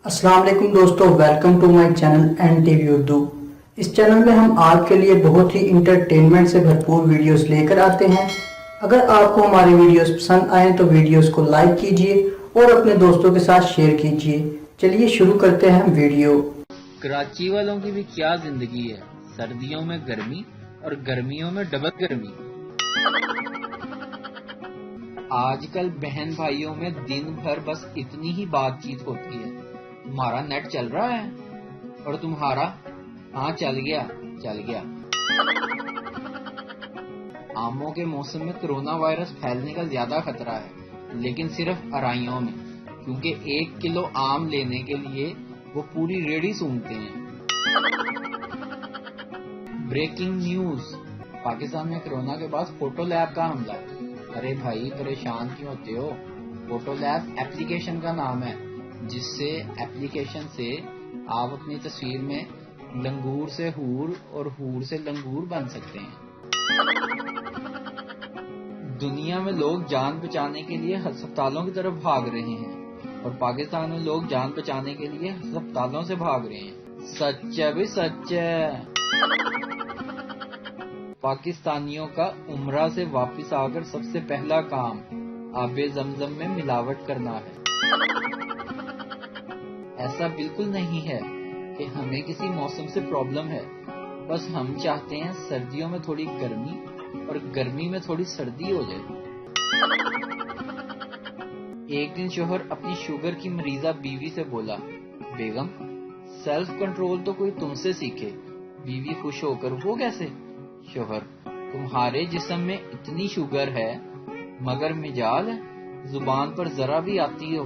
अस्सलाम वालेकुम दोस्तों, welcome to my channel N TV Urdu. इस चैनल में हम आपके लिए बहुत ही इंटरटेनमेंट से भरपूर वीडियोस लेकर आते हैं। अगर आपको हमारे वीडियोस पसंद आए तो वीडियोस को लाइक कीजिए और अपने दोस्तों के साथ शेयर कीजिए। चलिए शुरू करते हैं वीडियो। कराची वालों की भी क्या जिंदगी है, सर्दियों में गर्मी और गर्मियों में डबल गर्मी। आजकल बहन भाइयों में दिन भर बस इतनी ही बातचीत होती है, तुम्हारा नेट चल रहा है और तुम्हारा हाँ चल गया चल गया। आमों के मौसम में कोरोना वायरस फैलने का ज्यादा खतरा है, लेकिन सिर्फ अराइयों में, क्योंकि 1 किलो आम लेने के लिए वो पूरी रेडी सूंघते हैं। ब्रेकिंग न्यूज, पाकिस्तान में कोरोना के बाद फोटो लैब का हमला। अरे भाई परेशान क्यों होते हो? फोटो लैब एप्लीकेशन का नाम है, जिससे एप्लीकेशन से आप अपनी तस्वीर में लंगूर से हूर और हूर से लंगूर बन सकते हैं। दुनिया में लोग जान बचाने के लिए अस्पतालों की तरफ भाग रहे हैं और पाकिस्तान में लोग जान बचाने के लिए अस्पतालों से भाग रहे हैं। सच है भी सच है। पाकिस्तानियों का उम्रा से वापस आकर सबसे पहला काम आबे जमजम में मिलावट करना है। ऐसा बिल्कुल नहीं है कि हमें किसी मौसम से प्रॉब्लम है, बस हम चाहते हैं सर्दियों में थोड़ी गर्मी और गर्मी में थोड़ी सर्दी हो जाए। एक दिन शोहर अपनी शुगर की मरीजा बीवी से बोला, बेगम सेल्फ कंट्रोल तो कोई तुमसे सीखे। बीवी खुश होकर, वो कैसे? शोहर, तुम्हारे जिस्म में इतनी शुगर है मगर मिजाल है, जुबान पर जरा भी आती हो।